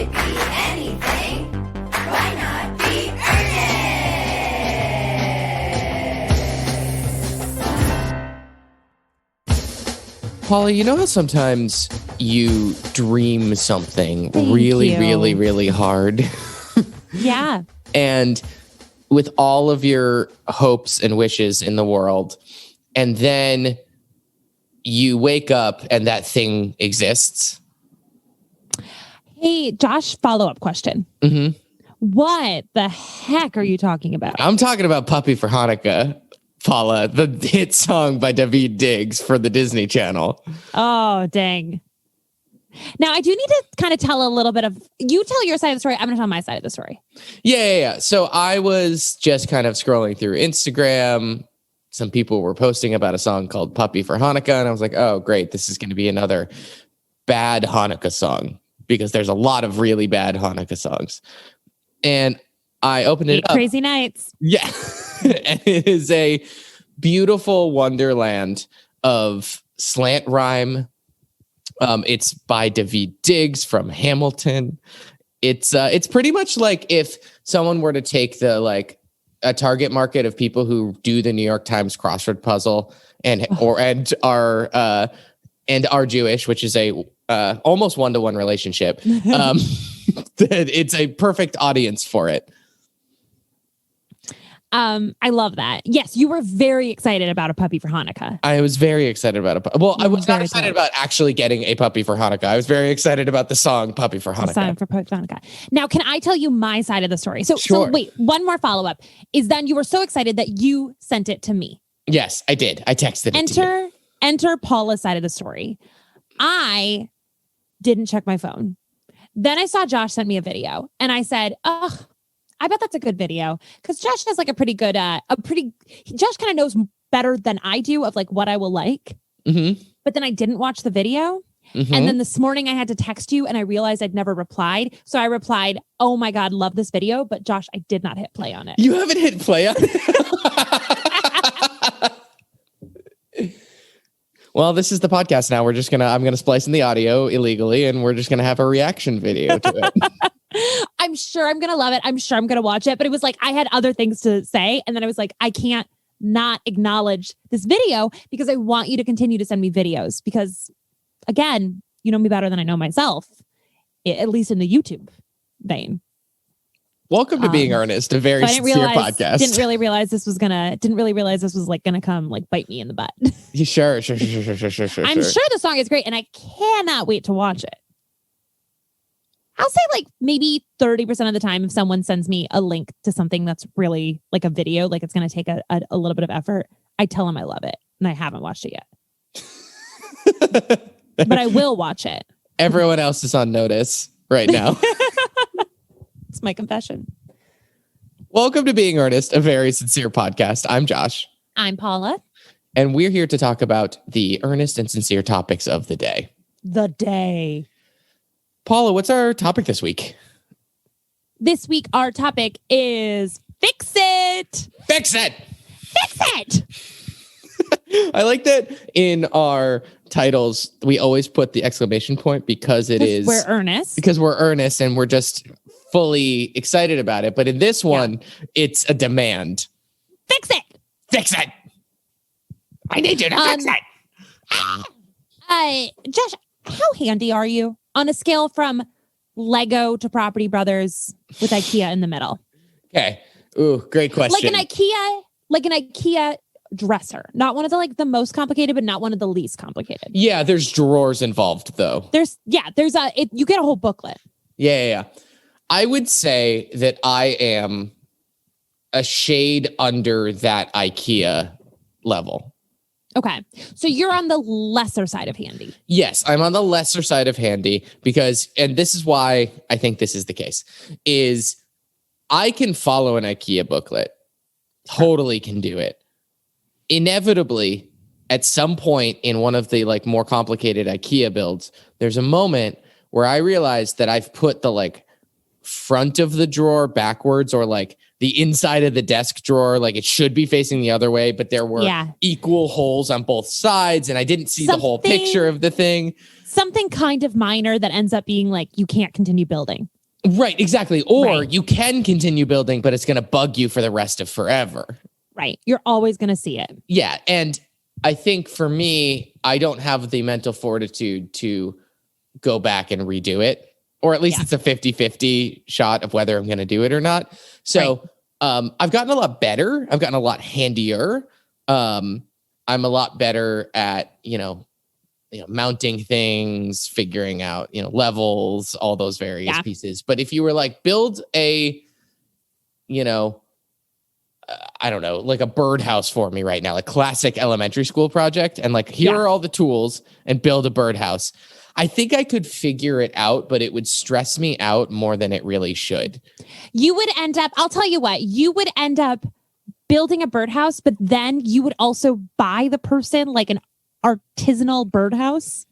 could be anything. Why not be earnest? Paula, you know how sometimes you dream something Thank really, you. really, really hard? Yeah. And with all of your hopes and wishes in the world, and then you wake up and that thing exists. Hey, Josh, follow-up question. Mm-hmm. What the heck are you talking about? I'm talking about Puppy for Hanukkah, Paula, the hit song by Daveed Diggs for the Disney Channel. Oh, dang. Now, I do need to kind of tell a little bit of... You tell your side of the story. I'm going to tell my side of the story. Yeah. So I was just kind of scrolling through Instagram. Some people were posting about a song called Puppy for Hanukkah. And I was like, oh, great. This is going to be another bad Hanukkah song because there's a lot of really bad Hanukkah songs. And I opened it up. Crazy Nights. Yeah. And it is a beautiful wonderland of slant rhyme. It's by Daveed Diggs from Hamilton. It's pretty much like if someone were to take a target market of people who do the New York Times crossword puzzle and are Jewish, which is a almost 1-to-1 relationship. It's a perfect audience for it. I love that. Yes, you were very excited about a Puppy for Hanukkah. I was very excited about it. Well, I was not excited about actually getting a puppy for Hanukkah. I was very excited about the song Puppy for Hanukkah. The song for Puppy for Hanukkah. Now, can I tell you my side of the story? So wait, one more follow-up. Is then you were so excited that you sent it to me. Yes, I did. I texted it to you. Enter Paula's side of the story. I didn't check my phone. Then I saw Josh sent me a video and I said, ugh, I bet that's a good video. Because Josh has like a pretty good, Josh kind of knows better than I do of like what I will like. Mm-hmm. But then I didn't watch the video. Mm-hmm. And then this morning I had to text you and I realized I'd never replied. So I replied, oh my God, love this video. But Josh, I did not hit play on it. You haven't hit play on it? Well, this is the podcast now. I'm going to splice in the audio illegally and we're just going to have a reaction video to it. I'm sure I'm going to love it. I'm sure I'm going to watch it. But it was like, I had other things to say. And then I was like, I can't not acknowledge this video because I want you to continue to send me videos because again, you know me better than I know myself, at least in the YouTube vein. Welcome to Being Earnest, a very sincere podcast. Didn't really realize this was like gonna come like bite me in the butt. Sure. I'm sure the song is great and I cannot wait to watch it. I'll say like maybe 30% of the time if someone sends me a link to something that's really like a video, like it's going to take a little bit of effort, I tell them I love it and I haven't watched it yet. But I will watch it. Everyone else is on notice right now. It's my confession. Welcome to Being Earnest, a very sincere podcast. I'm Josh. I'm Paula. And we're here to talk about the earnest and sincere topics of the day. Paula, what's our topic this week? This week, our topic is Fix It. Fix it. Fix it. I like that in our titles, we always put the exclamation point because we're earnest. Because we're earnest and we're just fully excited about it. But in this one, It's a demand. Fix it. Fix it. I need you to fix it. Josh, how handy are you on a scale from Lego to Property Brothers with IKEA in the middle? Okay. Ooh, great question. Like an IKEA dresser. Not one of the most complicated, but not one of the least complicated. Yeah, there's drawers involved though. You get a whole booklet. Yeah. I would say that I am a shade under that IKEA level. Okay. So you're on the lesser side of handy. Yes, I'm on the lesser side of handy because, and this is why I think this is the case, is I can follow an IKEA booklet. Totally can do it. Inevitably, at some point in one of the more complicated IKEA builds, there's a moment where I realize that I've put the front of the drawer backwards or the inside of the desk drawer, it should be facing the other way, but there were equal holes on both sides and I didn't see the whole picture of the thing. something kind of minor that ends up being like, you can't continue building. Right, exactly. Or you can continue building, but it's going to bug you for the rest of forever. Right. You're always going to see it. Yeah. And I think for me, I don't have the mental fortitude to go back and redo it. Or at least it's a 50-50 shot of whether I'm going to do it or not. So I've gotten a lot better. I've gotten a lot handier. I'm a lot better at, mounting things, figuring out, levels, all those various pieces. But if you were like, build a, I don't know, like a birdhouse for me right now, like classic elementary school project. And like, here are all the tools and build a birdhouse. I think I could figure it out, but it would stress me out more than it really should. You would end up, I'll tell you what, you would end up building a birdhouse, but then you would also buy the person like an artisanal birdhouse.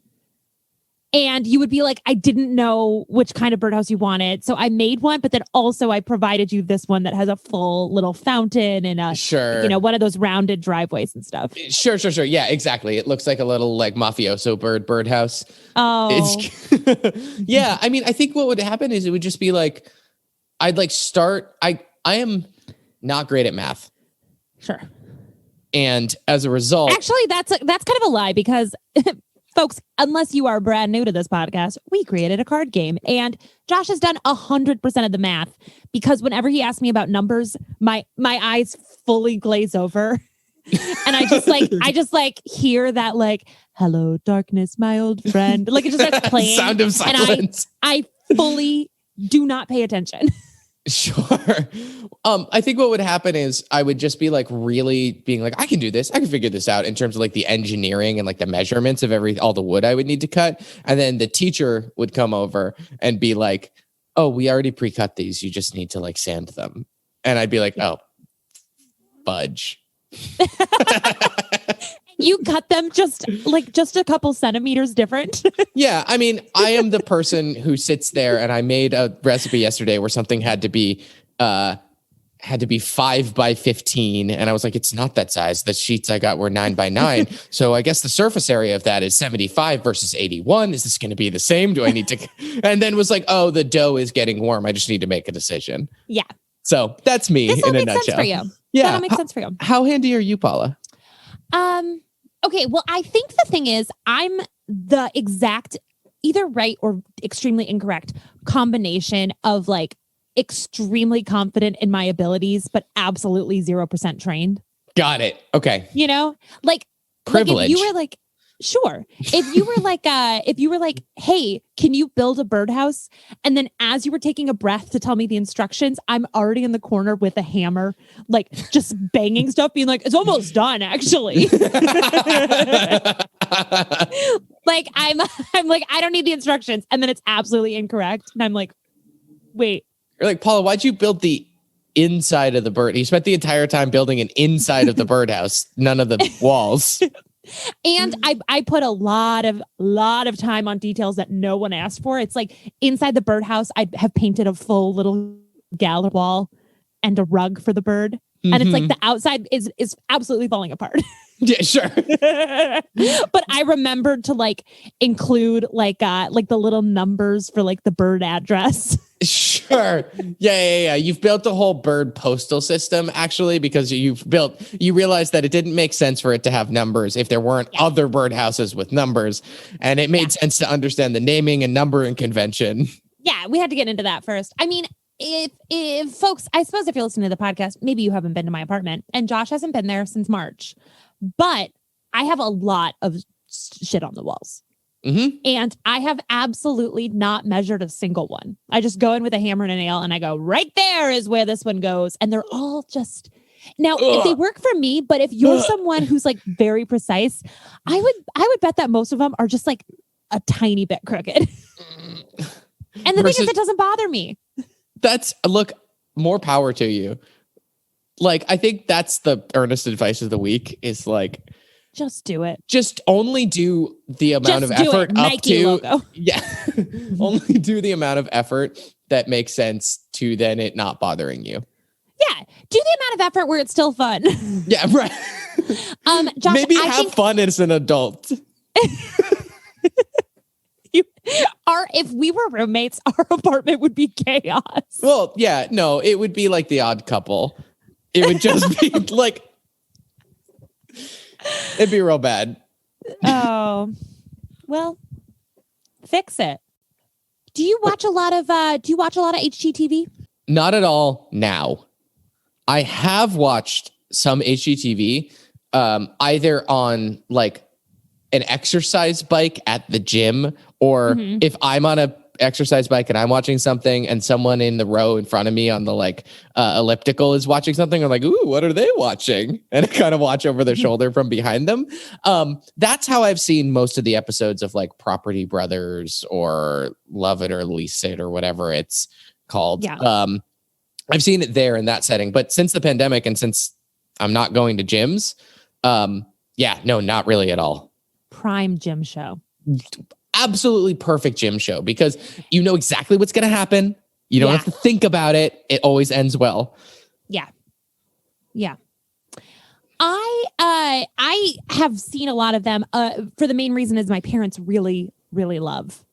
And you would be like, I didn't know which kind of birdhouse you wanted. So I made one, but then also I provided you this one that has a full little fountain and a, one of those rounded driveways and stuff. Sure. Yeah, exactly. It looks like a little like mafioso birdhouse. Oh. Yeah. I mean, I think what would happen is it would just be like, I'd like start, I am not great at math. Sure. And as a result, actually, that's kind of a lie because folks, unless you are brand new to this podcast, we created a card game and Josh has done 100% of the math because whenever he asks me about numbers, my eyes fully glaze over. And I just hear that like, hello, darkness, my old friend. Like it just starts playing. Sound of silence. And I fully do not pay attention. Sure. I think what would happen is I would just be like really being like, I can do this. I can figure this out in terms of like the engineering and like the measurements of all the wood I would need to cut. And then the teacher would come over and be like, oh, we already pre-cut these. You just need to like sand them. And I'd be like, oh, fudge. You cut them just a couple centimeters different. Yeah. I mean, I am the person who sits there and I made a recipe yesterday where something had to be 5 by 15. And I was like, it's not that size. The sheets I got were 9 by 9. So I guess the surface area of that is 75 versus 81. Is this going to be the same? Do I need to? And then was like, oh, the dough is getting warm. I just need to make a decision. Yeah. So that's me in a nutshell. Sense for you. Yeah. That'll make sense for you. How handy are you, Paula? Okay, well, I think the thing is I'm the exact either right or extremely incorrect combination of like extremely confident in my abilities, but absolutely 0% trained. Got it. Okay. Like privilege. Like if you were like, sure. If you were like, hey, can you build a birdhouse? And then as you were taking a breath to tell me the instructions, I'm already in the corner with a hammer, like just banging stuff, being like, it's almost done, actually. Like I'm like, I don't need the instructions. And then it's absolutely incorrect. And I'm like, wait. You're like, Paula, why'd you build the inside of the bird? You spent the entire time building an inside of the birdhouse, none of the walls. And I put a lot of time on details that no one asked for. It's like inside the birdhouse, I have painted a full little gallery wall and a rug for the bird. Mm-hmm. And it's like the outside is absolutely falling apart. Yeah, sure. But I remembered to like include like the little numbers for like the bird address. Sure. Yeah. You've built a whole bird postal system actually, because you realized that it didn't make sense for it to have numbers if there weren't other birdhouses with numbers. And it made sense to understand the naming and numbering convention. Yeah, we had to get into that first. I mean, if folks, I suppose if you're listening to the podcast, maybe you haven't been to my apartment and Josh hasn't been there since March, but I have a lot of shit on the walls. Mm-hmm. And I have absolutely not measured a single one. I just go in with a hammer and a nail and I go, right there is where this one goes. And they're all just now, if they work for me, but if you're someone who's like very precise, I would bet that most of them are just like a tiny bit crooked. And the thing is, it doesn't bother me. Look, more power to you. Like, I think that's the earnest advice of the week is like, just do it. Just only do the amount of effort up to logo. Yeah. Only do the amount of effort that makes sense to then it not bothering you. Yeah. Do the amount of effort where it's still fun. Yeah, right. Josh, maybe have fun as an adult. If we were roommates, our apartment would be chaos. Well, yeah, no, it would be like The Odd Couple. It would just be like, it'd be real bad. Oh, well, fix it. Do you watch a lot of HGTV? Not at all now. I have watched some HGTV, either on like an exercise bike at the gym, or if I'm on a exercise bike and I'm watching something and someone in the row in front of me on the like elliptical is watching something, I'm like, ooh, what are they watching? And I kind of watch over their shoulder from behind them. That's how I've seen most of the episodes of like Property Brothers or Love It or Lease It or whatever it's called. Yeah. I've seen it there in that setting, but since the pandemic and since I'm not going to gyms, no, not really at all. Prime gym show. Absolutely perfect gym show because you know exactly what's going to happen. You don't have to think about it. It always ends well. Yeah. Yeah. I have seen a lot of them for the main reason is my parents really, really love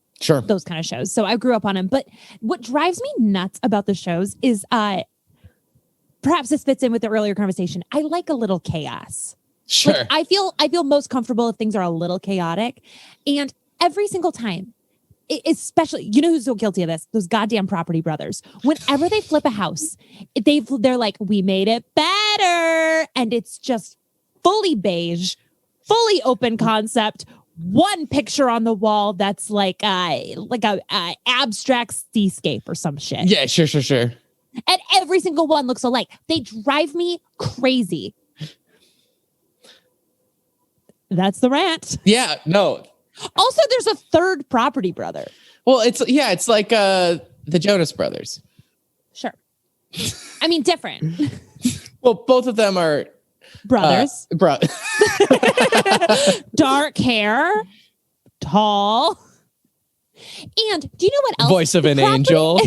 those kind of shows. So I grew up on them. But what drives me nuts about the shows is perhaps this fits in with the earlier conversation. I like a little chaos. Sure. Like, I feel most comfortable if things are a little chaotic. And every single time, especially, you know who's so guilty of this? Those goddamn Property Brothers. Whenever they flip a house, they're like, we made it better. And it's just fully beige, fully open concept. One picture on the wall that's like a abstract seascape or some shit. Yeah, sure. And every single one looks alike. They drive me crazy. That's the rant. Yeah, no. Also, there's a third Property Brother. Well, it's like the Jonas Brothers. Sure. I mean, different. Well, both of them are brothers. Dark hair, tall. And do you know what else? Voice of an angel.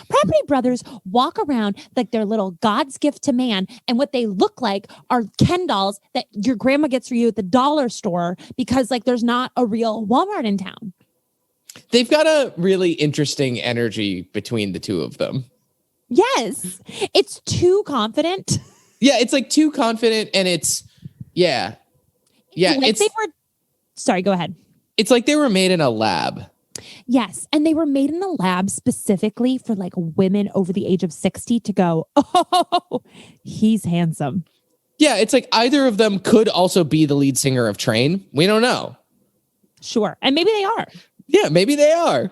Property Brothers walk around like they're little God's gift to man. And what they look like are Ken dolls that your grandma gets for you at the dollar store because like there's not a real Walmart in town. They've got a really interesting energy between the two of them. Yes. It's too confident. Yeah, it's like too confident and it's, yeah. Like sorry, go ahead. It's like they were made in a lab. Yes. And they were made in a lab specifically for like women over the age of 60 to go, oh, he's handsome. Yeah. It's like either of them could also be the lead singer of Train. We don't know. Sure. And maybe they are. Yeah, maybe they are.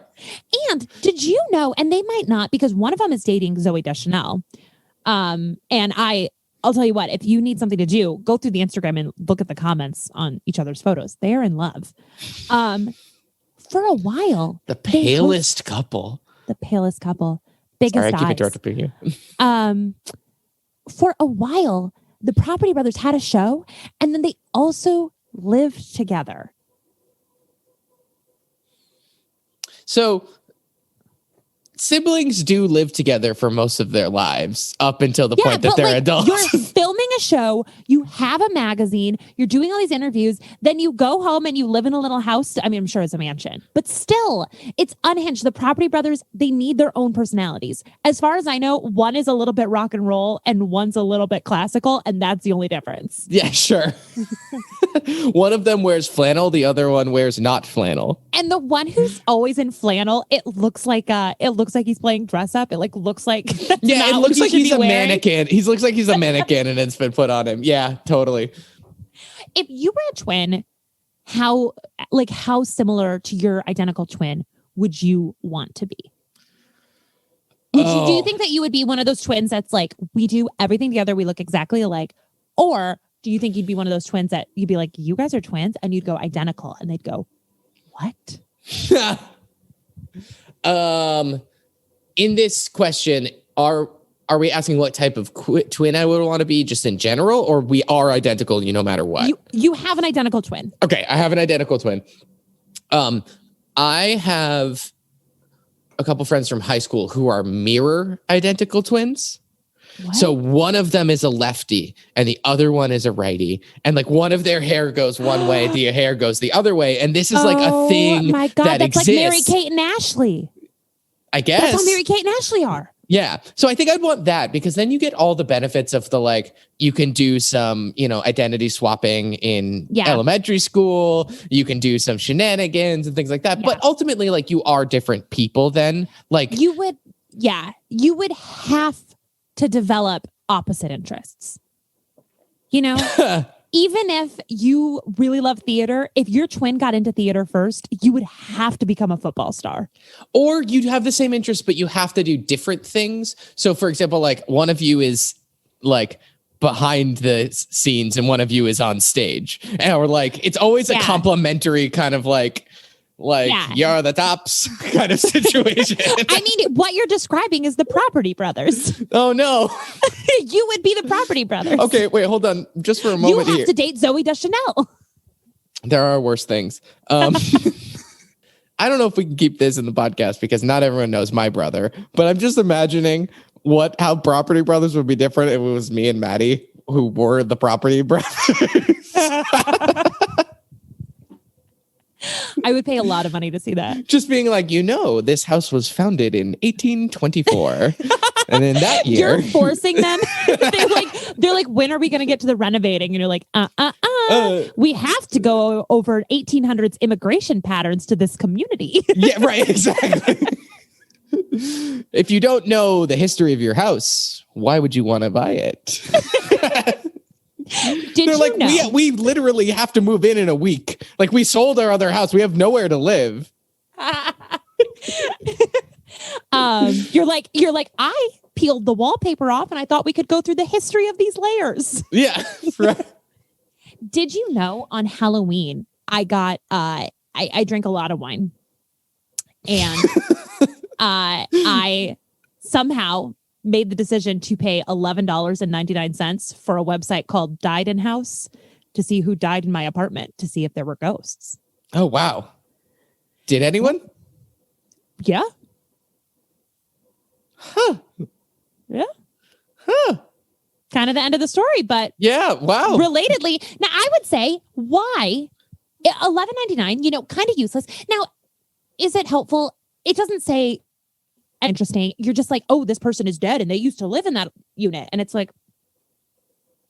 And did you know, and they might not, because one of them is dating Zooey Deschanel. And I'll tell you what, if you need something to do, go through the Instagram and look at the comments on each other's photos. They are in love. For a while. The palest couple. The palest couple. Biggest eyes. Sorry, I keep interrupting you. For a while, the Property Brothers had a show, and then they also lived together. So siblings do live together for most of their lives up until the point that they're adults. You're filming a show, you have a magazine, you're doing all these interviews, then you go home and you live in a little house. I mean, I'm sure it's a mansion, but still, it's unhinged. The Property Brothers, they need their own personalities. As far as I know, one is a little bit rock and roll and one's a little bit classical, and that's the only difference. Yeah, sure. One of them wears flannel, the other one wears not flannel. And the one who's always in flannel, it looks like he's playing dress up. It looks like it looks like he's a mannequin. He looks like he's a mannequin and it's been put on him. Yeah, totally. If you were a twin, how similar to your identical twin would you want to be? Do you think that you would be one of those twins that's like, we do everything together, we look exactly alike? Or do you think you'd be one of those twins that you'd be like, you guys are twins, and you'd go identical, and they'd go, what? In this question, are we asking what type of twin I would want to be just in general, or we are identical no matter what? You have an identical twin. Okay, I have an identical twin. I have a couple friends from high school who are mirror identical twins. What? So one of them is a lefty and the other one is a righty. And like one of their hair goes one way, the hair goes the other way. And this is like a thing my God, that that's exists. like Mary Kate and Ashley. I guess. That's how Mary Kate and Ashley are. Yeah. So I think I'd want that because then you get all the benefits of the like, you can do some, identity swapping in elementary school. You can do some shenanigans and things like that. Yeah. But ultimately, like you are different people then. Like you would have to develop opposite interests. Even if you really love theater, if your twin got into theater first, you would have to become a football star. Or you'd have the same interest, but you have to do different things. So, for example, like one of you is like behind the scenes and one of you is on stage. Or like, it's always a complimentary kind of like you're the tops kind of situation. I mean, what you're describing is the Property Brothers. Oh, no. You would be the Property Brothers. Okay, wait, hold on. Just for a moment here. You have to date Zooey Deschanel. There are worse things. I don't know if we can keep this in the podcast because not everyone knows my brother, but I'm just imagining how Property Brothers would be different if it was me and Maddie who were the Property Brothers. I would pay a lot of money to see that. Just being like, this house was founded in 1824. And in that year... You're forcing them. They're like, when are we going to get to the renovating? And you're like, we have to go over 1800s immigration patterns to this community. Yeah, right, exactly. If you don't know the history of your house, why would you want to buy it? They're like, we literally have to move in a week. Like we sold our other house. We have nowhere to live. You're like, I peeled the wallpaper off and I thought we could go through the history of these layers. Yeah. Right. Did you know on Halloween, I got, I drink a lot of wine and I somehow made the decision to pay $11.99 for a website called Died in House to see who died in my apartment, to see if there were ghosts. Oh, wow. Did anyone? Yeah. Huh. Yeah. Huh. Kind of the end of the story, but yeah, wow. Relatedly, now I would say why $11.99, kind of useless. Now, is it helpful? It doesn't say interesting. You're just like, oh, this person is dead and they used to live in that unit. And it's like,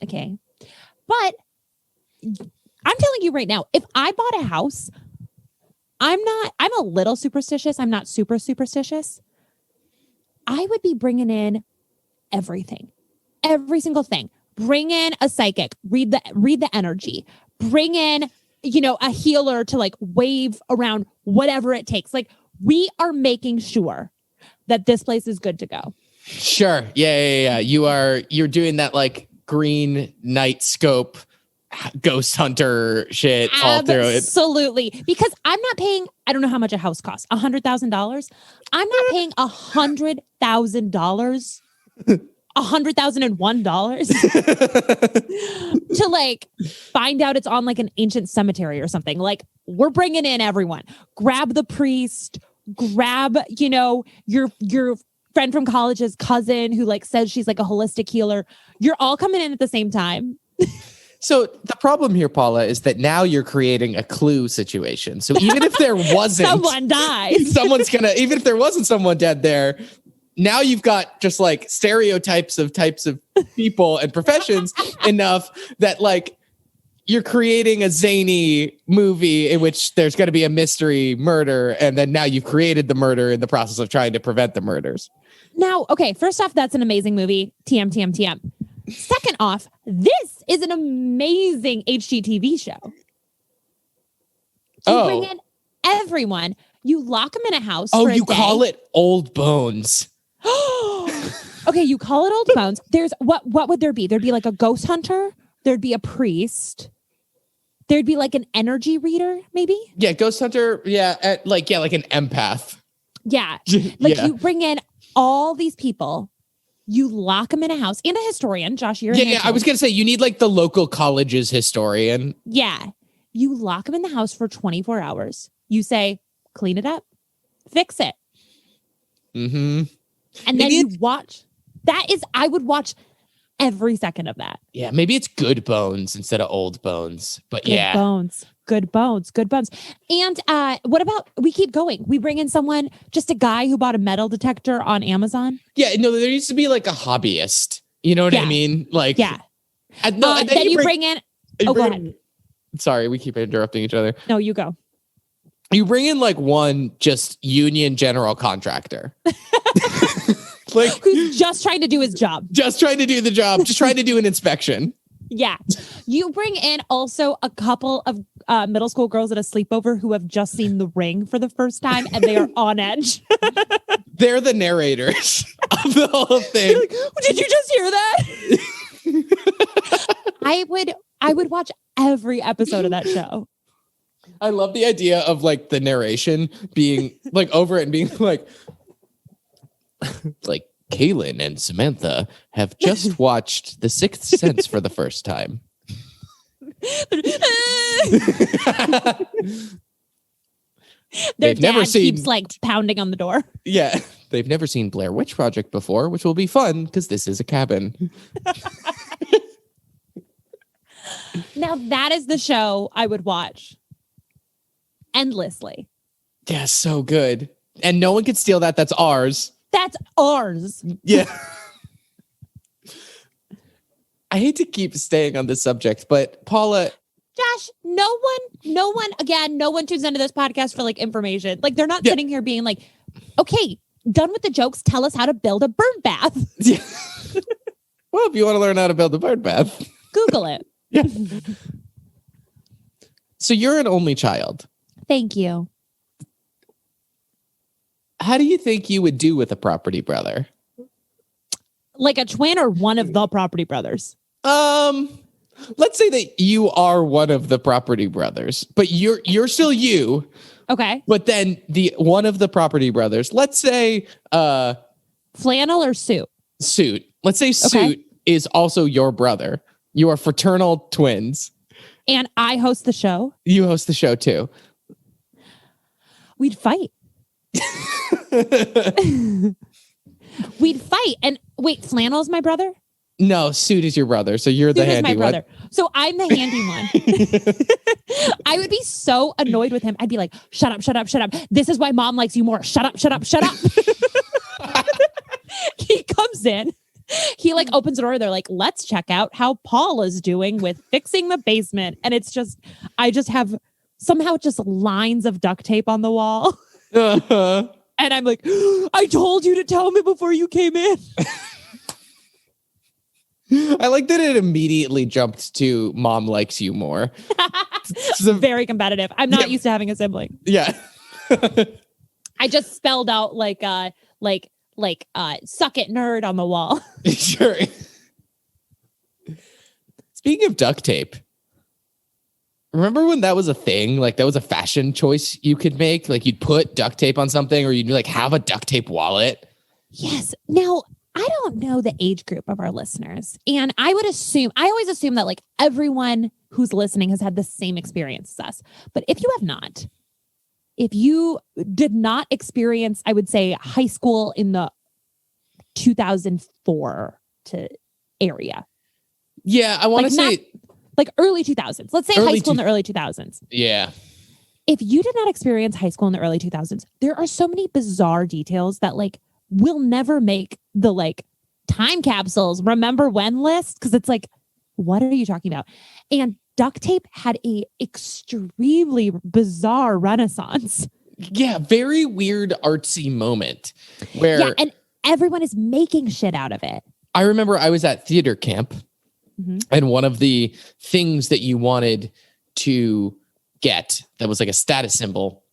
okay. But I'm telling you right now, if I bought a house, I'm a little superstitious. I'm not super superstitious. I would be bringing in everything, every single thing. Bring in a psychic, read the energy, bring in, a healer to like wave around whatever it takes. Like we are making sure that this place is good to go. Sure. Yeah. You're doing that like green night scope ghost hunter shit all through it. Absolutely. Because I'm not paying, I don't know how much a house costs, $100,000. I'm not paying $100,000, $100,001 to like find out it's on like an ancient cemetery or something. Like we're bringing in everyone. Grab the priest, grab, your friend from college's cousin who like says she's like a holistic healer. You're all coming in at the same time. So the problem here, Paula, is that now you're creating a Clue situation. So even if there wasn't someone died, even if there wasn't someone dead there, now you've got just like stereotypes of types of people and professions enough that like you're creating a zany movie in which there's going to be a mystery murder. And then now you've created the murder in the process of trying to prevent the murders. Now, okay, first off, that's an amazing movie. TM. Second off, this is an amazing HGTV show. You bring in everyone. You lock them in a house. Oh, you call it Old Bones. Okay, you call it Old Bones. There's what would there be? There'd be like a ghost hunter. There'd be a priest. There'd be like an energy reader, maybe. Yeah, ghost hunter. Yeah, like an empath. Yeah, you bring in all these people. You lock them in a house and a historian. Josh, you're yeah. I was gonna say you need like the local college's historian. Yeah, you lock them in the house for 24 hours. You say, clean it up, fix it, mm-hmm. and then you watch. I would watch every second of that. Yeah, maybe it's Good Bones instead of Old Bones. But Good bones. And what about, we keep going. We bring in someone, just a guy who bought a metal detector on Amazon. Yeah, no, there needs to be like a hobbyist. You know what I mean? Like, yeah. And then you bring in. Oh, go ahead. Sorry, we keep interrupting each other. No, you go. You bring in like one just union general contractor. Like, who's just trying to do his job. Just trying to do the job. Just trying to do an inspection. Yeah. You bring in also a couple of middle school girls at a sleepover who have just seen The Ring for the first time and they are on edge. They're the narrators of the whole thing. Like, did you just hear that? I would watch every episode of that show. I love the idea of like the narration being like over it and being like Kaylin and Samantha have just watched The Sixth Sense for the first time. Their dad keeps like pounding on the door. Yeah. They've never seen Blair Witch Project before, which will be fun because this is a cabin. Now that is the show I would watch endlessly. Yeah, so good. And no one can steal that. That's ours. That's ours. Yeah. I hate to keep staying on this subject, but Paula. Josh, no one tunes into this podcast for like information. Like they're not sitting here being like, okay, done with the jokes. Tell us how to build a bird bath. Yeah. Well, if you want to learn how to build a bird bath, Google it. Yeah. So you're an only child. Thank you. How do you think you would do with a property brother? Like a twin or one of the property brothers? Let's say that you are one of the property brothers, but you're still you. Okay. But then the one of the property brothers, let's say flannel or suit? Suit. Let's say Suit is also your brother. You are fraternal twins. And I host the show. You host the show too. We'd fight. We'd fight. And wait, Flannel is my brother? No, Suit is your brother. So you're the handy one. My brother. So I'm the handy one. I would be so annoyed with him. I'd be like, shut up, shut up, shut up. This is why mom likes you more. Shut up, shut up, shut up. He comes in. He like opens the door. They're like, let's check out how Paula's doing with fixing the basement. And it's just, I just have somehow just lines of duct tape on the wall. Uh-huh. And I'm like, I told you to tell me before you came in. I like that it immediately jumped to mom likes you more. Very competitive. I'm not used to having a sibling. Yeah. I just spelled out like suck it nerd on the wall. Sure. Speaking of duct tape, remember when that was a thing? Like that was a fashion choice you could make? Like you'd put duct tape on something or you'd like have a duct tape wallet. Yes. Now, I don't know the age group of our listeners. And I always assume that like everyone who's listening has had the same experience as us. But if you have not, if you did not experience, I would say high school in the 2004 to area. Yeah, I want to say like early 2000s. Let's say high school in the early 2000s. Yeah. If you did not experience high school in the early 2000s, there are so many bizarre details that like will never make the like time capsules remember when list. Cause it's like, what are you talking about? And duct tape had a extremely bizarre renaissance. Yeah. Very weird artsy moment where. Yeah, and everyone is making shit out of it. I remember I was at theater camp and one of the things that you wanted to get that was like a status symbol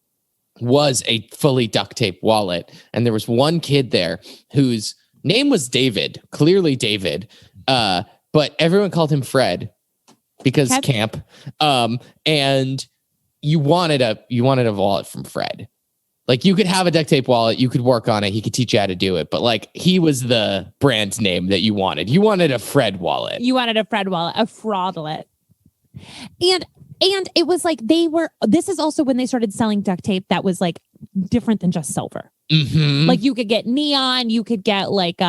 was a fully duct tape wallet. And there was one kid there whose name was David, clearly David. But everyone called him Fred because camp. And you wanted a wallet from Fred. Like you could have a duct tape wallet, you could work on it, he could teach you how to do it. But like he was the brand name that you wanted. You wanted a Fred wallet. You wanted a Fred wallet, a fraudlet. And it was like this is also when they started selling duct tape that was like different than just silver. Mm-hmm. Like you could get neon, you could get like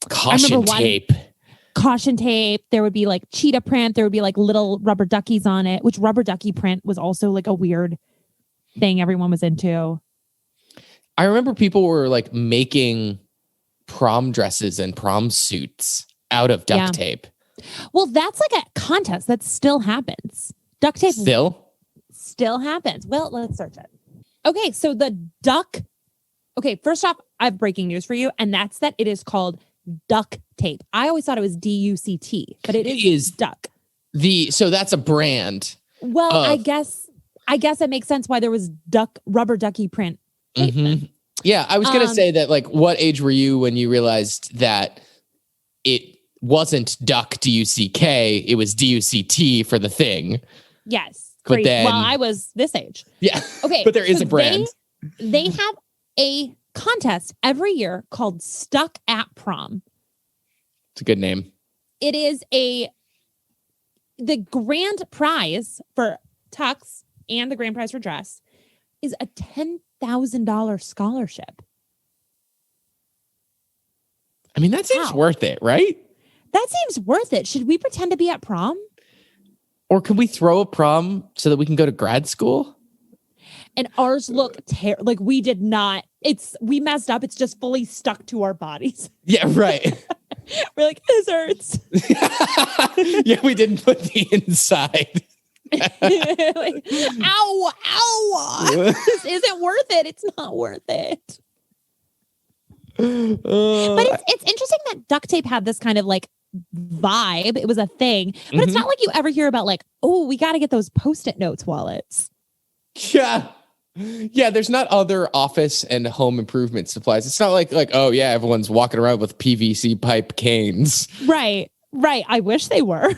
Caution tape. Caution tape. There would be like cheetah print. There would be like little rubber duckies on it, which rubber ducky print was also like a weird thing everyone was into. I remember people were like making prom dresses and prom suits out of duct tape. Well, that's like a contest that still happens. Duct tape still happens. Well, let's search it. Okay, so first off, I have breaking news for you, and that's that it is called Duct Tape. I always thought it was DUCT, but it is duck. So that's a brand. Well, I guess it makes sense why there was rubber ducky print. Yeah, I was gonna say that. Like, what age were you when you realized that it wasn't duck DUCK? It was DUCT for the thing. Yes, but then, well, I was this age. Yeah. Okay, but there is a brand. They have a contest every year called Stuck at Prom. It's a good name. It is the grand prize for tux and the grand prize for dress is a $10,000 scholarship. I mean, that seems worth it, right? That seems worth it. Should we pretend to be at prom? Or can we throw a prom so that we can go to grad school? And ours look like we did not. We messed up. It's just fully stuck to our bodies. Yeah, right. We're like, this hurts. Yeah, we didn't put the inside. Like, ow. This isn't worth it. It's not worth it. But it's interesting that duct tape had this kind of like vibe. It was a thing. But it's not like you ever hear about like, oh, we got to get those Post-it notes wallets. Yeah. Yeah, there's not other office and home improvement supplies. It's not like, oh yeah, everyone's walking around with PVC pipe canes. Right. I wish they were.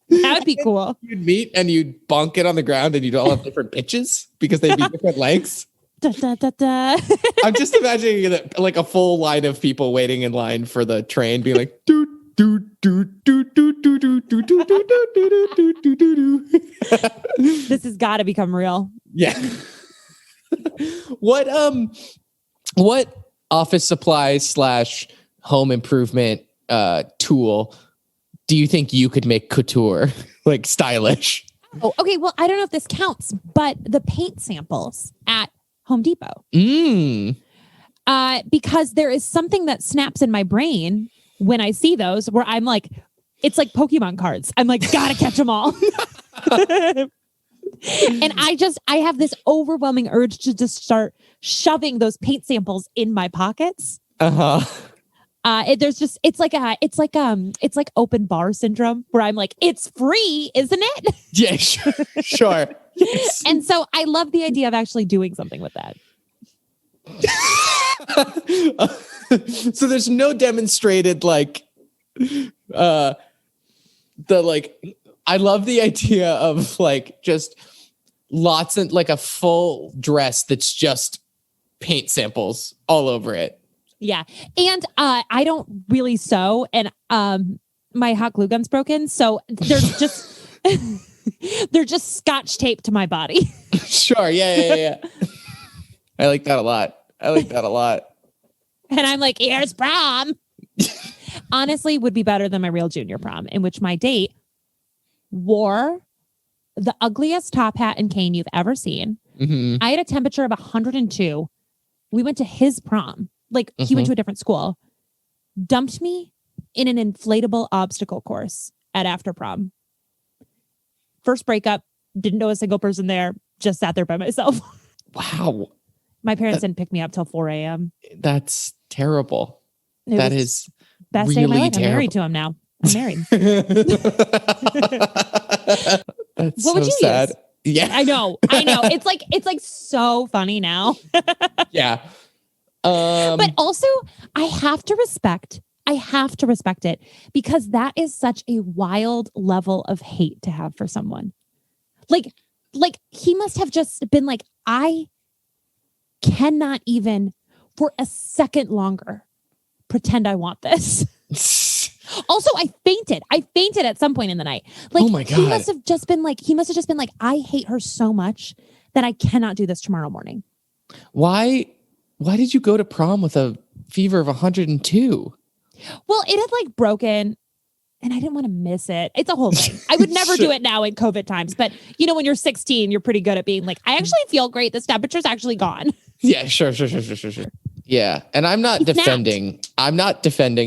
That would be cool. You'd meet and you'd bonk it on the ground and you'd all have different pitches because they'd be different lengths. Da, da, da, da. I'm just imagining that, like a full line of people waiting in line for the train being like, doo, doo, doo, doo, doo, doo, doo, doo, doo, doo, doo, doo, doo, doo. This has got to become real. Yeah. What office supplies / home improvement tool do you think you could make couture, like stylish? Oh, okay. Well, I don't know if this counts, but the paint samples at Home Depot. Because there is something that snaps in my brain when I see those where I'm like, it's like Pokemon cards. I'm like, gotta catch them all. And I have this overwhelming urge to just start shoving those paint samples in my pockets. It's like open bar syndrome where I'm like, it's free, isn't it? Yeah, sure. Yes. And so I love the idea of actually doing something with that. So there's no demonstrated I love the idea of like just lots of like a full dress that's just paint samples all over it. Yeah. And I don't really sew, and my hot glue gun's broken. So there's just they're just Scotch taped to my body. Sure. Yeah. I like that a lot. And I'm like, here's prom. Honestly, would be better than my real junior prom, in which my date wore the ugliest top hat and cane you've ever seen. I had a temperature of 102. We went to his prom. Like, he went to a different school. Dumped me in an inflatable obstacle course at after prom. First breakup. Didn't know a single person there. Just sat there by myself. Wow. My parents didn't pick me up till 4 a.m. That's terrible. That is best really day of my life. terrible. I'm married to him now. I'm married. That's what would you sad. use? Yeah, I know. It's like so funny now. Yeah. But also I have to respect it, because that is such a wild level of hate to have for someone. Like he must have just been like, I cannot even for a second longer pretend I want this. Also, I fainted at some point in the night. Like, oh my God. He must have just been like, I hate her so much that I cannot do this tomorrow morning. Why did you go to prom with a fever of 102? Well, it had like broken and I didn't want to miss it. It's a whole thing. I would never do it now in COVID times. But, you know, when you're 16, you're pretty good at being like, I actually feel great. This temperature's actually gone. Yeah, sure. Yeah. And I'm not defending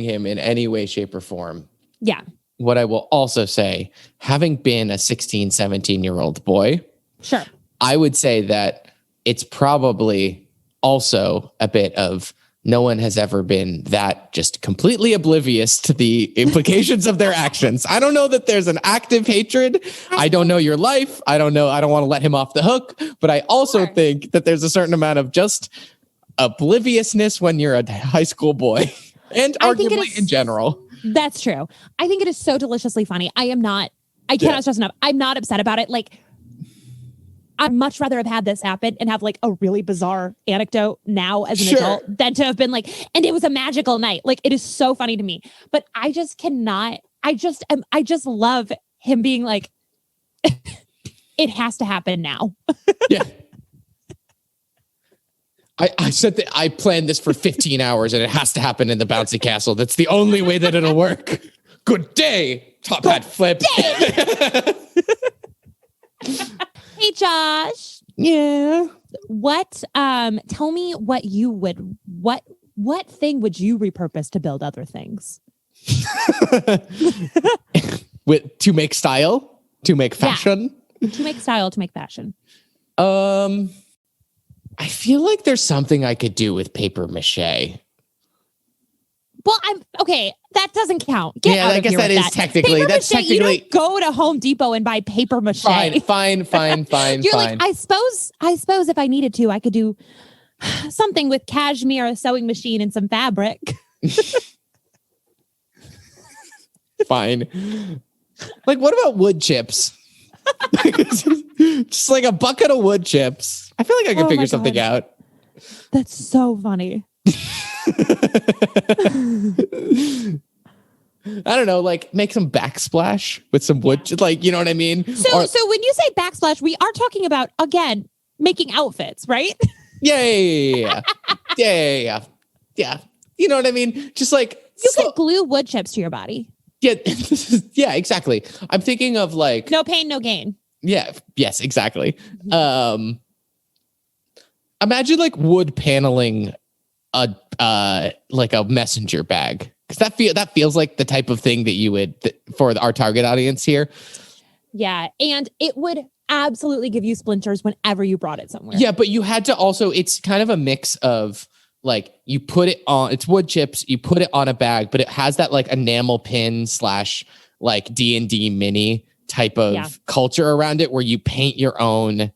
him in any way, shape, or form. Yeah. What I will also say, having been a 16, 17-year-old boy, sure, I would say that it's probably also a bit of no one has ever been that just completely oblivious to the implications of their actions. I don't know that there's an active hatred. I don't know your life. I don't know. I don't want to let him off the hook. But I also think that there's a certain amount of just obliviousness when you're a high school boy and arguably in general. That's true. I think it is so deliciously funny. I cannot stress enough. I'm not upset about it. Like, I'd much rather have had this happen and have like a really bizarre anecdote now as an adult than to have been like, and it was a magical night. Like, it is so funny to me, but I just cannot, I just love him being like, it has to happen now. Yeah. I said that I planned this for 15 hours and it has to happen in the bouncy castle. That's the only way that it'll work. Good day. Top hat flip. Hey, Josh. Yeah. Tell me what thing would you repurpose to build other things? To make style, to make fashion. Yeah. To make style, to make fashion. I feel like there's something I could do with paper mache. Well, that doesn't count. I guess that is technically. Paper that's mache, technically. You don't go to Home Depot and buy paper mache. Fine. You're fine. like, I suppose if I needed to, I could do something with cashmere, a sewing machine, and some fabric. Fine. Like, what about wood chips? Just like a bucket of wood chips. I feel like I can figure something out. That's so funny. I don't know, like make some backsplash with some wood, like, you know what I mean? So when you say backsplash, we are talking about, again, making outfits, right? Yeah. You know what I mean? Just like you could glue wood chips to your body. Yeah, yeah, exactly. I'm thinking of like no pain, no gain. Yeah. Yes, exactly. Imagine like wood paneling like a messenger bag, because that feels like the type of thing that you would for our target audience here. Yeah, and it would absolutely give you splinters whenever you brought it somewhere. Yeah, but you had to also. It's kind of a mix of like you put it on. It's wood chips. You put it on a bag, but it has that like enamel pin / like D&D mini type of culture around it, where you paint your own.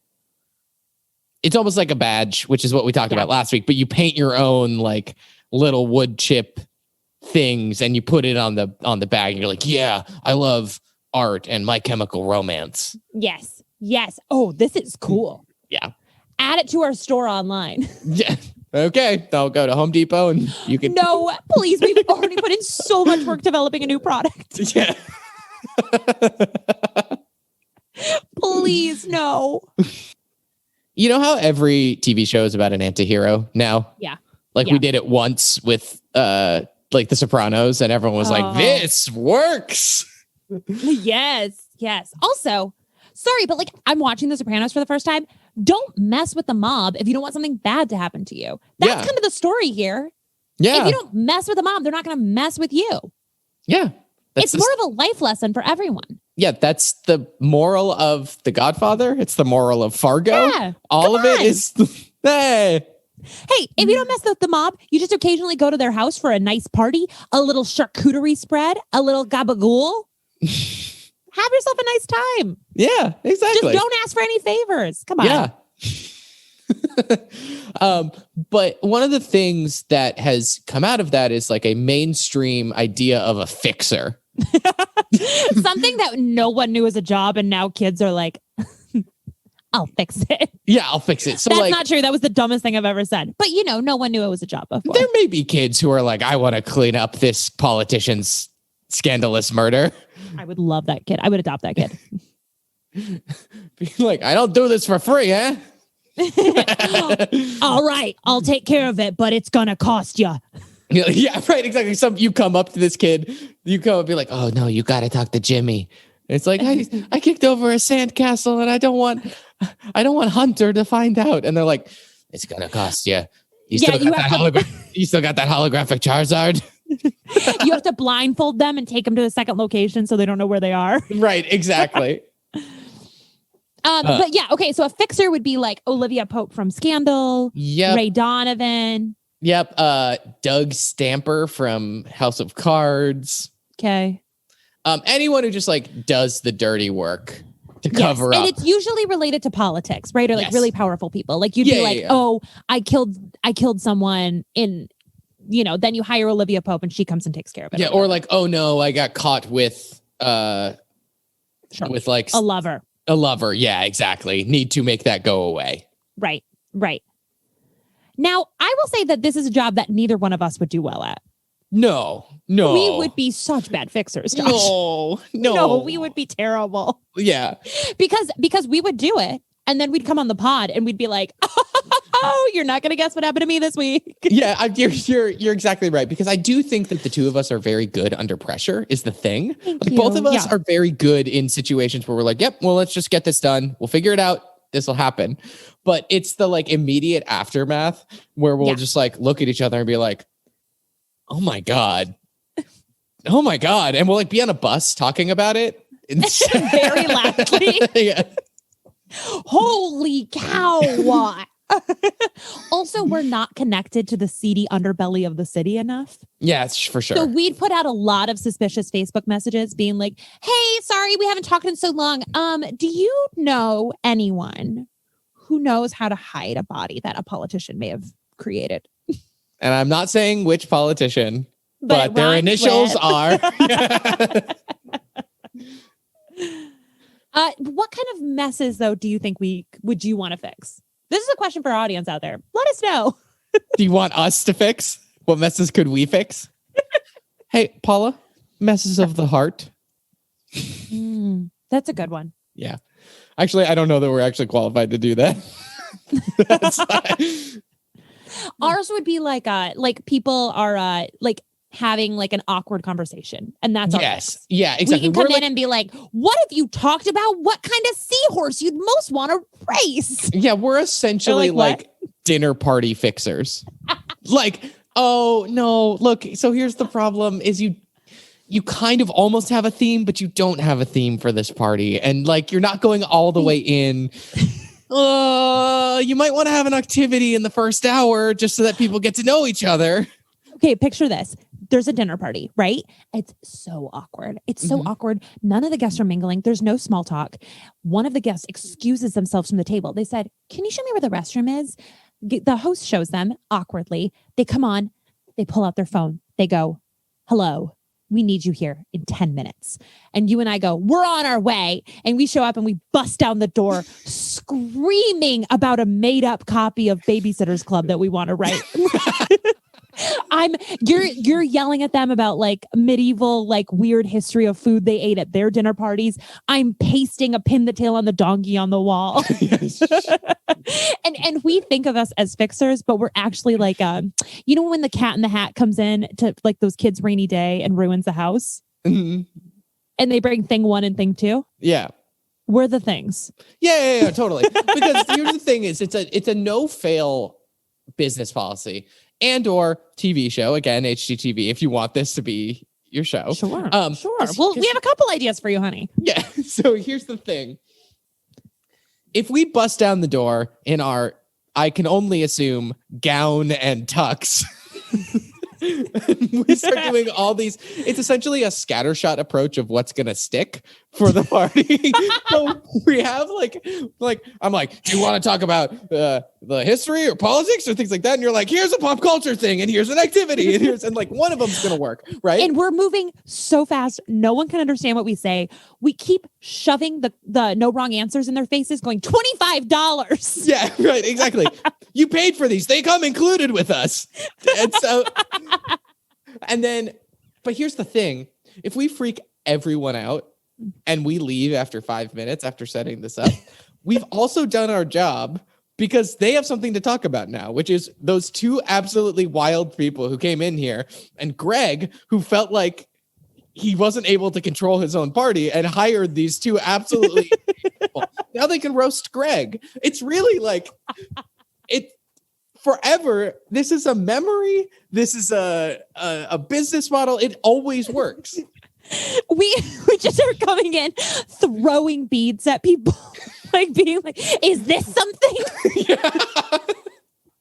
It's almost like a badge, which is what we talked about last week, but you paint your own like little wood chip things and you put it on the bag and you're like, yeah, I love art and My Chemical Romance. Yes. Oh, this is cool. Yeah. Add it to our store online. Yeah. Okay. I'll go to Home Depot and you can. No, please. We've already put in so much work developing a new product. Yeah. Please, no. You know how every TV show is about an anti-hero now? Yeah. Like we did it once with like The Sopranos and everyone was like, this works. Yes. Also, sorry, but like I'm watching The Sopranos for the first time. Don't mess with the mob if you don't want something bad to happen to you. That's kind of the story here. Yeah. If you don't mess with the mob, they're not going to mess with you. Yeah. It's more of a life lesson for everyone. Yeah, that's the moral of The Godfather. It's the moral of Fargo. Yeah, all of it is, hey. Hey, if you don't mess with the mob, you just occasionally go to their house for a nice party, a little charcuterie spread, a little gabagool. Have yourself a nice time. Yeah, exactly. Just don't ask for any favors. Come on. Yeah. But one of the things that has come out of that is like a mainstream idea of a fixer. Something that no one knew as a job, and now kids are like, I'll fix it. Yeah, I'll fix it. So that's not true. That was the dumbest thing I've ever said. But no one knew it was a job before. There may be kids who are like, I want to clean up this politician's scandalous murder. I would love that kid. I would adopt that kid. Like, I don't do this for free, eh? All right, I'll take care of it, but it's gonna cost you. Yeah, right. Exactly. You come up to this kid, you come up and be like, oh no, you got to talk to Jimmy. It's like, I kicked over a sandcastle and I don't want Hunter to find out. And they're like, it's going to cost you. You still got that holographic Charizard. You have to blindfold them and take them to a second location so they don't know where they are. Right. Exactly. But yeah. Okay. So a fixer would be like Olivia Pope from Scandal. Yep. Ray Donovan. Yep. Doug Stamper from House of Cards. Okay. Anyone who just like does the dirty work to cover up. And it's usually related to politics, right? Or like really powerful people. Like you'd be like, oh, I killed someone in, then you hire Olivia Pope and she comes and takes care of it. Yeah. Or like, oh no, I got caught with like a lover. A lover. Yeah, exactly. Need to make that go away. Right. Now, I will say that this is a job that neither one of us would do well at. No. We would be such bad fixers, Josh. No, we would be terrible. Yeah. Because we would do it and then we'd come on the pod and we'd be like, oh, you're not going to guess what happened to me this week. Yeah, you're exactly right. Because I do think that the two of us are very good under pressure is the thing. Like, both of us are very good in situations where we're like, yep, well, let's just get this done. We'll figure it out. This will happen. But it's the like immediate aftermath where we'll just like look at each other and be like, oh my God. And we'll like be on a bus talking about it. Very loudly. Yeah. Holy cow. Also, we're not connected to the seedy underbelly of the city enough. Yes, for sure. So we'd put out a lot of suspicious Facebook messages being like, hey, sorry, we haven't talked in so long. Do you know anyone who knows how to hide a body that a politician may have created? And I'm not saying which politician, but their initials are. What kind of messes, though, do you think would you want to fix? This is a question for our audience out there. Let us know. Do you want us to fix? What messes could we fix? Hey, Paula, messes of the heart. That's a good one. Yeah. Actually, I don't know that we're actually qualified to do that. Ours would be like people are like having like an awkward conversation, and that's yes, yeah, exactly. We can come in and be like, "What have you talked about? What kind of seahorse you'd most want to race?" Yeah, we're essentially like dinner party fixers. Like, oh no, look. So here's the problem: is you kind of almost have a theme, but you don't have a theme for this party, and like you're not going all the way in. You might want to have an activity in the first hour just so that people get to know each other. Okay, picture this. There's a dinner party, right? It's so awkward. It's so awkward. None of the guests are mingling. There's no small talk. One of the guests excuses themselves from the table. They said, can you show me where the restroom is? The host shows them awkwardly. They come on. They pull out their phone. They go, hello. We need you here in 10 minutes. And you and I go, we're on our way. And we show up and we bust down the door screaming about a made up copy of Babysitter's Club that we want to write. You're yelling at them about like medieval, like weird history of food they ate at their dinner parties. I'm pasting a pin the tail on the donkey on the wall. And we think of us as fixers, but we're actually like, when the Cat in the Hat comes in to like those kids' rainy day and ruins the house, and they bring thing 1 and thing 2. Yeah. We're the things. Yeah, totally. Because here's the thing is it's a no fail business policy. And or TV show, again, HGTV, if you want this to be your show. Sure. Well, we have a couple ideas for you, honey. Yeah. So here's the thing. If we bust down the door in our, I can only assume, gown and tux, we start doing all these, it's essentially a scattershot approach of what's going to stick for the party. So we have like, I'm like, do you want to talk about the history or politics or things like that? And you're like, here's a pop culture thing and here's an activity and like one of them's going to work. Right. And we're moving so fast. No one can understand what we say. We keep shoving the no wrong answers in their faces going $25. Yeah, right. Exactly. You paid for these. They come included with us. And so, and then, but here's the thing. If we freak everyone out and we leave after 5 minutes after setting this up, we've also done our job because they have something to talk about now, which is those two absolutely wild people who came in here, and Greg, who felt like he wasn't able to control his own party and hired these two absolutely people. Now they can roast Greg. It's really like it forever. This is a memory. This is a business model. It always works. We just are coming in, throwing beads at people, like being like, "Is this something?" Yeah.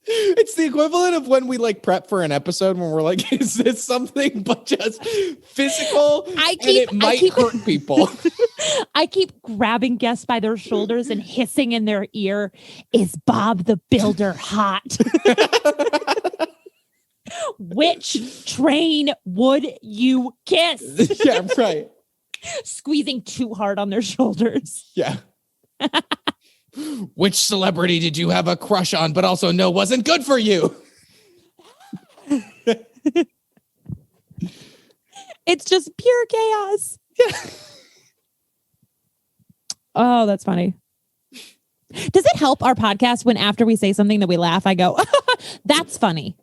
It's the equivalent of when we like prep for an episode when we're like, "Is this something?" But just physical, and it might hurt people. I keep grabbing guests by their shoulders and hissing in their ear, "Is Bob the Builder hot?" Which train would you kiss? Yeah, right. Squeezing too hard on their shoulders. Yeah. Which celebrity did you have a crush on, but also know wasn't good for you? It's just pure chaos. Yeah. Oh, that's funny. Does it help our podcast when after we say something that we laugh, I go, "That's funny"?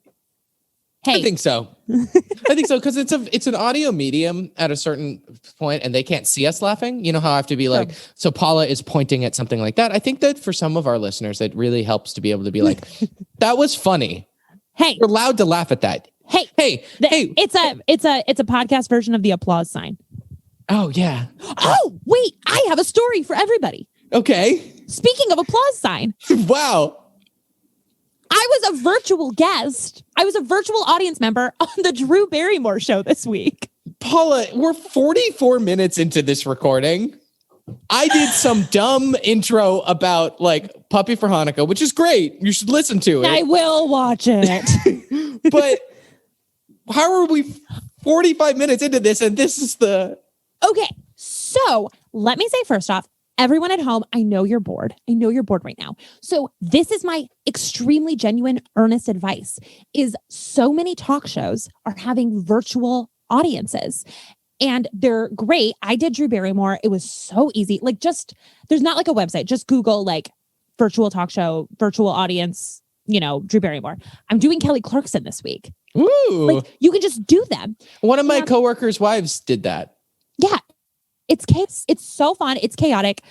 Hey. I think so. I think so, because it's an audio medium at a certain point, and they can't see us laughing. You know how I have to be like, so Paula is pointing at something like that. I think that for some of our listeners, it really helps to be able to be like, that was funny. Hey, we're allowed to laugh at that. Hey, it's a podcast version of the applause sign. Oh yeah. Oh wait, I have a story for everybody. Okay. Speaking of applause sign. Wow. I was a virtual guest. I was a virtual audience member on the Drew Barrymore Show this week. Paula, we're 44 minutes into this recording. I did some dumb intro about like Puppy for Hanukkah, which is great. You should listen to it. I will watch it. But how are we 45 minutes into this and this is the... Okay, so let me say first off, everyone at home, I know you're bored. I know you're bored right now. So this is my extremely genuine, earnest advice is so many talk shows are having virtual audiences and they're great. I did Drew Barrymore. It was so easy. Like just, there's not like a website, just Google like virtual talk show, virtual audience, you know, Drew Barrymore. I'm doing Kelly Clarkson this week. Ooh. Like you can just do them. One of my coworkers' wives did that. Yeah. It's so fun. It's chaotic.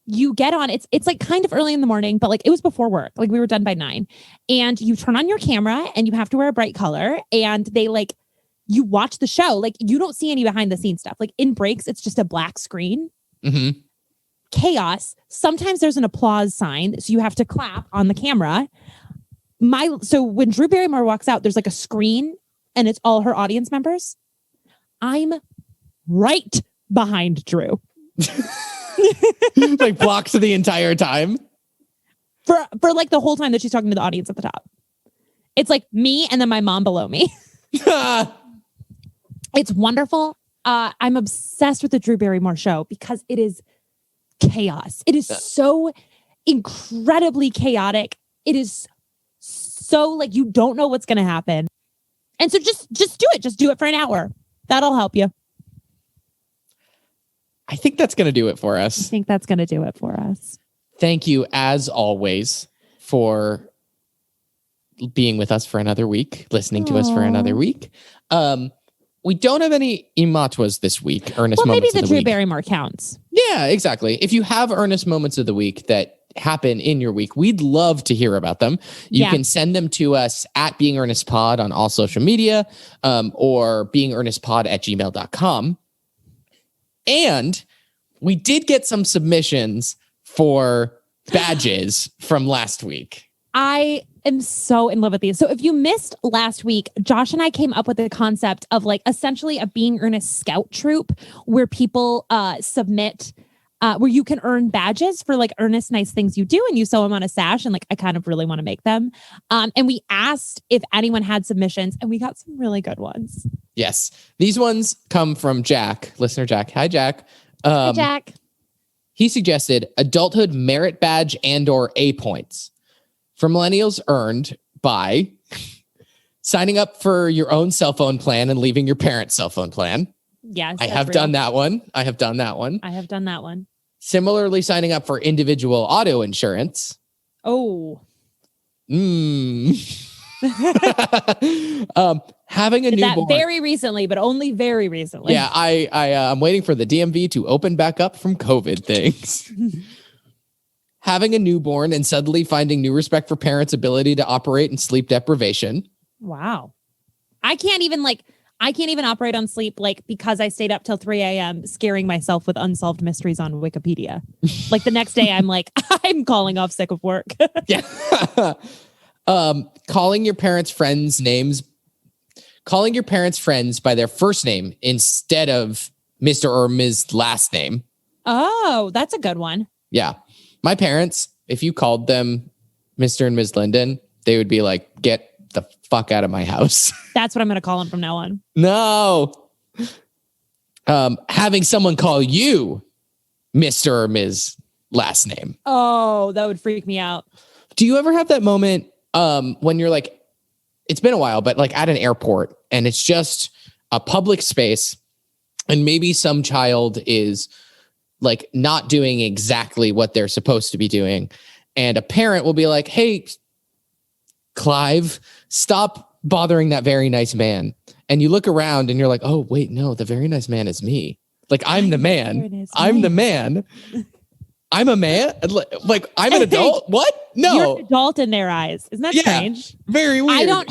You get on, it's like kind of early in the morning, but like it was before work. Like we were done by 9 and you turn on your camera and you have to wear a bright color and they like, you watch the show. Like you don't see any behind the scenes stuff. Like in breaks, it's just a black screen. Mm-hmm. Chaos. Sometimes there's an applause sign. So you have to clap on the camera. So when Drew Barrymore walks out, there's like a screen and it's all her audience members. I'm right behind Drew. Like blocks the entire time. For like the whole time that she's talking to the audience at the top. It's like me and then my mom below me. It's wonderful. I'm obsessed with the Drew Barrymore Show because it is chaos. It is so incredibly chaotic. It is so like you don't know what's going to happen. And so just do it. Just do it for an hour. That'll help you. I think that's going to do it for us. I think that's going to do it for us. Thank you, as always, for being with us for another week, listening to us for another week. We don't have any imatwas this week, earnest moments of the week. Maybe the Drew Barrymore counts. Yeah, exactly. If you have earnest moments of the week that happen in your week, we'd love to hear about them. You can send them to us at Being Earnest Pod on all social media or beingearnestpod@gmail.com. And we did get some submissions for badges from last week. I am so in love with these. So if you missed last week, Josh and I came up with the concept of like essentially a Being Earnest scout troop where people submit, where you can earn badges for like earnest, nice things you do and you sew them on a sash. And like, I kind of really want to make them. And we asked if anyone had submissions and we got some really good ones. Yes. These ones come from Jack, listener Jack. Hi, Jack. Hi, Jack. He suggested adulthood merit badge and or A points for millennials earned by signing up for your own cell phone plan and leaving your parents' cell phone plan. Yes. I have done that one. I have done that one. I have done that one. Similarly, signing up for individual auto insurance. Oh. Having a newborn. That very recently, but only very recently. Yeah, I'm waiting for the DMV to open back up from COVID things. Having a newborn and suddenly finding new respect for parents' ability to operate in sleep deprivation. Wow. I can't even operate on sleep because I stayed up till 3 a.m. scaring myself with unsolved mysteries on Wikipedia. Like the next day I'm like, I'm calling off sick of work. Yeah. Calling your parents' friends by their first name instead of Mr. or Ms. last name. Oh, that's a good one. Yeah. My parents, if you called them Mr. and Ms. Linden, they would be like, get the fuck out of my house. That's what I'm going to call them from now on. No. Having someone call you Mr. or Ms. last name. Oh, that would freak me out. Do you ever have that moment when you're like, it's been a while, but like at an airport and it's just a public space and maybe some child is like not doing exactly what they're supposed to be doing. And a parent will be like, hey, Clive, stop bothering that very nice man. And you look around and you're like, oh, wait, no, the very nice man is me. Like, I'm the man. I'm the man. I'm a man? Like, I'm an adult? What? No. You're an adult in their eyes. Isn't that strange? Very weird. I don't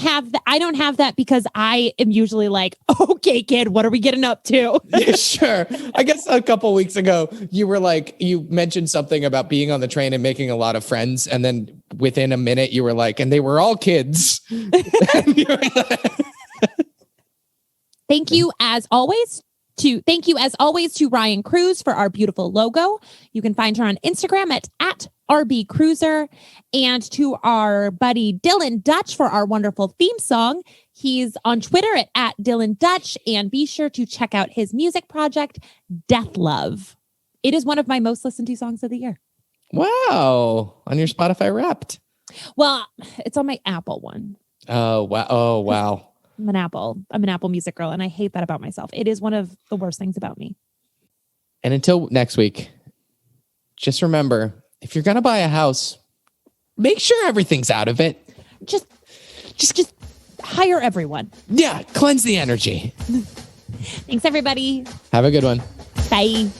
have that because I am usually like, okay, kid, what are we getting up to? Yeah, sure. I guess a couple weeks ago, you were like, you mentioned something about being on the train and making a lot of friends. And then within a minute, you were like, and they were all kids. Thank you as always to Ryan Cruz for our beautiful logo. You can find her on Instagram at @RBCruiser, and to our buddy Dylan Dutch for our wonderful theme song. He's on Twitter at Dylan Dutch, and be sure to check out his music project, Death Love. It is one of my most listened to songs of the year. Wow. On your Spotify Wrapped. Well, it's on my Apple one. Oh, wow. Oh, wow. I'm an Apple Music girl, and I hate that about myself. It is one of the worst things about me. And until next week, just remember, if you're going to buy a house, make sure everything's out of it. Just hire everyone. Yeah, cleanse the energy. Thanks, everybody. Have a good one. Bye.